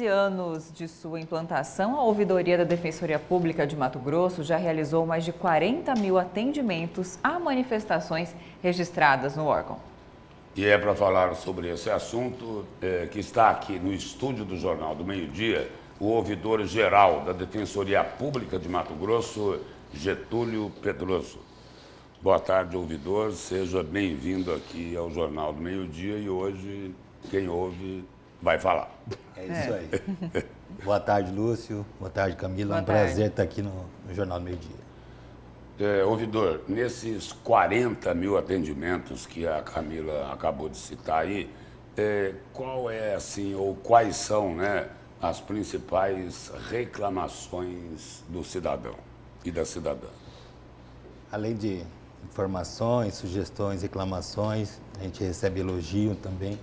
15 anos de sua implantação, a Ouvidoria da Defensoria Pública de Mato Grosso já realizou mais de 40 mil atendimentos a manifestações registradas no órgão. E é para falar sobre esse assunto que está aqui no estúdio do Jornal do Meio-Dia, o ouvidor-geral da Defensoria Pública de Mato Grosso, Getúlio Pedroso. Boa tarde, ouvidor. Seja bem-vindo aqui ao Jornal do Meio-Dia e hoje quem ouve vai falar. É isso aí. Boa tarde, Lúcio. Boa tarde, Camila. Boa É um prazer tarde. estar aqui no Jornal do Meio-Dia. Ouvidor, nesses 40 mil atendimentos que a Camila acabou de citar aí, qual é, assim, ou quais são, né, as principais reclamações do cidadão e da cidadã? Além de informações, sugestões, reclamações, a gente recebe elogio também,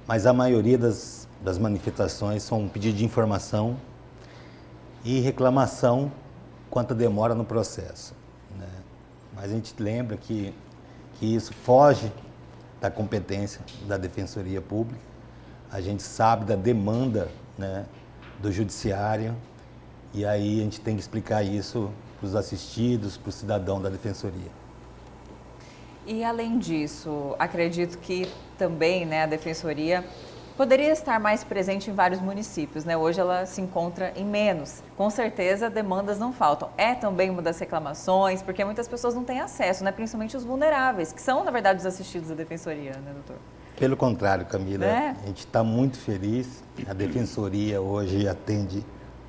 mas a maioria das manifestações são um pedido de informação e reclamação quanto demora no processo, né? Mas a gente lembra que isso foge da competência da Defensoria Pública, a gente sabe da demanda, né, do Judiciário, e aí a gente tem que explicar isso para os assistidos, para o cidadão da Defensoria. E além disso, acredito que também, né, a Defensoria poderia estar mais presente em vários municípios, né? Hoje ela se encontra em menos. Com certeza, demandas não faltam. É também uma das reclamações, porque muitas pessoas não têm acesso, né? Principalmente os vulneráveis, que são, na verdade, os assistidos da Defensoria, né, doutor? Pelo contrário, Camila, É. a gente está muito feliz. A Defensoria hoje atende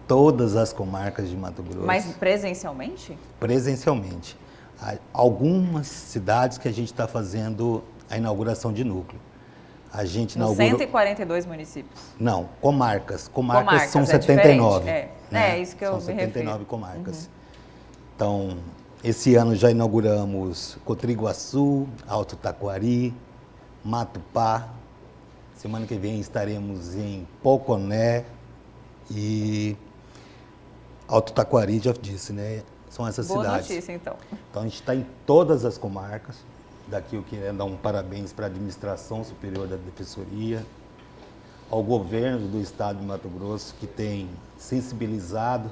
todas as comarcas de Mato Grosso. Mas presencialmente? Presencialmente. Há algumas cidades que a gente está fazendo a inauguração de núcleo. A gente Nos inaugura... 142 municípios. Não, comarcas. Comarcas são é 79. diferente, né? É isso que eu são me 79 refiro. comarcas. Então, esse ano já inauguramos Cotriguaçu, Alto Taquari, Matupá. Semana que vem estaremos em Poconé e Alto Taquari, já disse, né? São essas Boa cidades. notícia, então. Então, a gente está em todas as comarcas. Daqui eu queria dar um parabéns para a Administração Superior da Defensoria, ao governo do Estado de Mato Grosso, que tem sensibilizado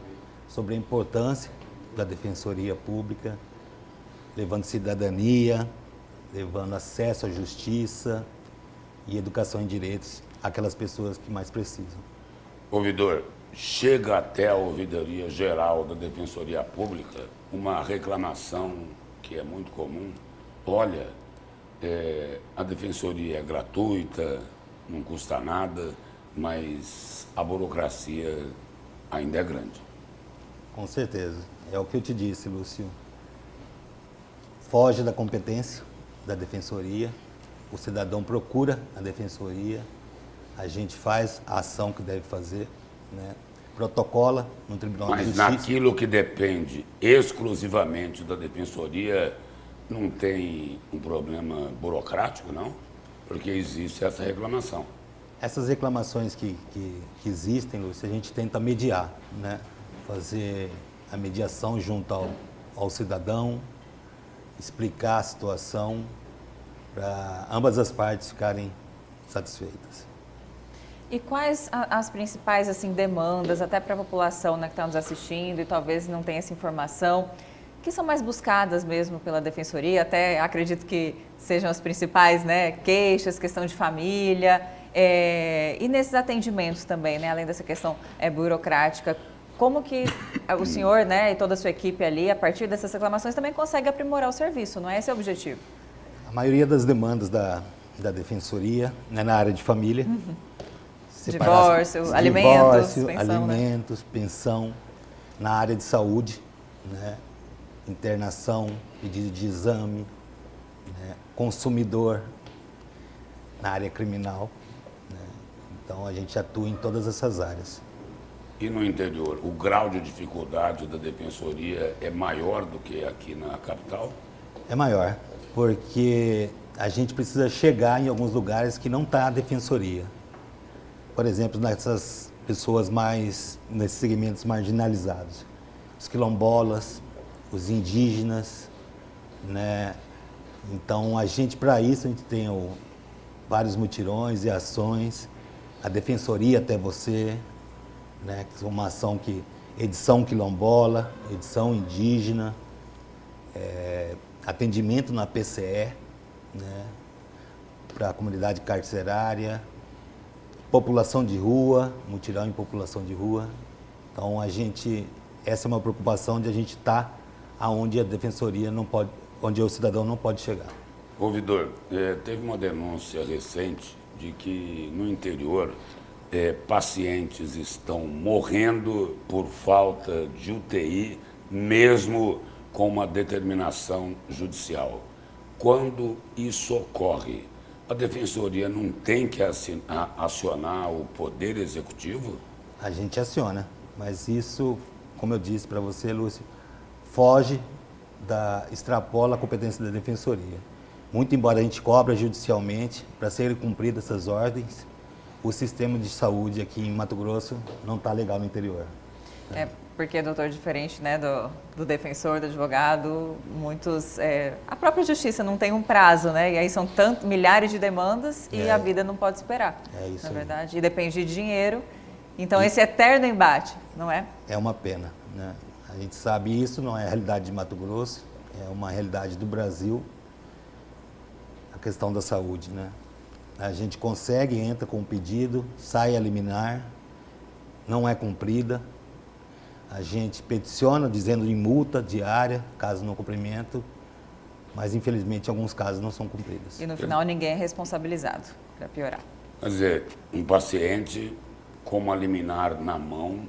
sobre a importância da Defensoria Pública, levando cidadania, levando acesso à justiça e educação em direitos àquelas pessoas que mais precisam. Ouvidor, chega até a Ouvidoria Geral da Defensoria Pública uma reclamação que é muito comum. Olha, a Defensoria é gratuita, não custa nada, mas a burocracia ainda é grande. Com certeza. É o que eu te disse, Lúcio. Foge da competência da Defensoria, o cidadão procura a Defensoria, a gente faz a ação que deve fazer, né? Protocola no Tribunal de Mas Justiça. naquilo que depende exclusivamente da Defensoria, não tem um problema burocrático, não? Porque existe essa reclamação. Essas reclamações que existem, Lúcio, a gente tenta mediar, né? Fazer a mediação junto ao cidadão, explicar a situação para ambas as partes ficarem satisfeitas. E quais as principais assim, demandas, até para a população, né, que está nos assistindo e talvez não tenha essa informação, que são mais buscadas mesmo pela Defensoria? Até acredito que sejam as principais, né, queixas, questão de família, e nesses atendimentos também, né, além dessa questão burocrática, como que o senhor, né, e toda a sua equipe ali, a partir dessas reclamações, também consegue aprimorar o serviço, não é esse o objetivo? A maioria das demandas da Defensoria é na área de família. Divórcio, alimentos, pensão, alimentos, pensão, na área de saúde, né? Internação, pedido de exame, né? Consumidor, na área criminal, né? Então a gente atua em todas essas áreas. E no interior, o grau de dificuldade da Defensoria é maior do que aqui na capital? É maior, porque a gente precisa chegar em alguns lugares que não está a Defensoria. Por exemplo, nessas pessoas nesses segmentos marginalizados. Os quilombolas, os indígenas, né? Então, para isso, a gente tem vários mutirões e ações, a Defensoria até você, né, que é uma ação que edição quilombola, edição indígena, atendimento na PCE, né, para a comunidade carcerária, população de rua, mutirão em população de rua. Então essa é uma preocupação de a gente estar aonde a defensoria não pode, onde o cidadão não pode chegar. Ouvidor, teve uma denúncia recente de que no interior pacientes estão morrendo por falta de UTI, mesmo com uma determinação judicial. Quando isso ocorre, a defensoria não tem que acionar o Poder Executivo? A gente aciona, mas isso, como eu disse para você, Lúcio, extrapola a competência da defensoria. Muito embora a gente cobra judicialmente para serem cumpridas essas ordens, o sistema de saúde aqui em Mato Grosso não está legal no interior. Porque, doutor, diferente, né, do defensor, do advogado, a própria justiça não tem um prazo, né? E aí são milhares de demandas e a vida não pode esperar. É isso, na verdade. E depende de dinheiro. Então, esse eterno embate, não é? É uma pena, né? A gente sabe isso, não é a realidade de Mato Grosso, é uma realidade do Brasil, a questão da saúde, né? A gente consegue, entra com um pedido, sai a liminar, não é cumprida. A gente peticiona dizendo em multa diária, caso não cumprimento, mas infelizmente alguns casos não são cumpridos. E no final ninguém é responsabilizado, para piorar. Quer dizer, um paciente com uma liminar na mão,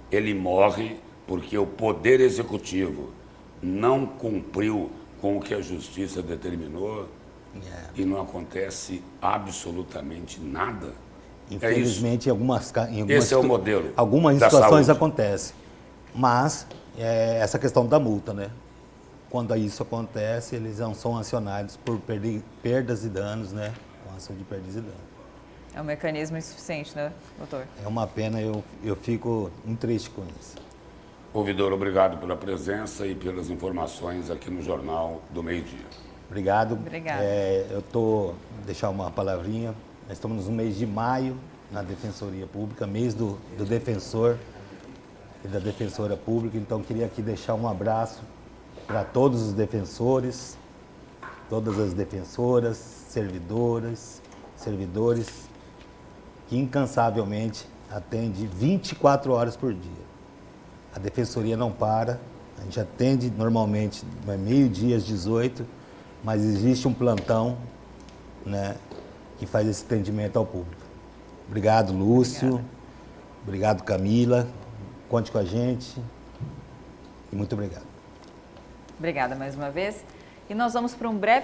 ele morre porque o Poder Executivo não cumpriu com o que a Justiça determinou e não acontece absolutamente nada. Infelizmente, Esse é o modelo. Algumas da situações saúde. acontecem, mas essa questão da multa, né? Quando isso acontece, eles não são acionados por perdas e danos, né? Com ação de perdas e danos. É um mecanismo insuficiente, né, doutor? É uma pena, eu fico muito triste com isso. Ouvidor, obrigado pela presença e pelas informações aqui no Jornal do Meio-Dia. Obrigado. Obrigada. Deixar uma palavrinha. Nós estamos no mês de maio, na Defensoria Pública, mês do defensor e da defensora pública. Então, queria aqui deixar um abraço para todos os defensores, todas as defensoras, servidores, que incansavelmente atende 24 horas por dia. A defensoria não para, a gente atende normalmente meio-dia às 18, mas existe um plantão, né, que faz esse atendimento ao público. Obrigado, Lúcio. Obrigado, Camila. Conte com a gente. E muito obrigado. Obrigada mais uma vez. E nós vamos para um breve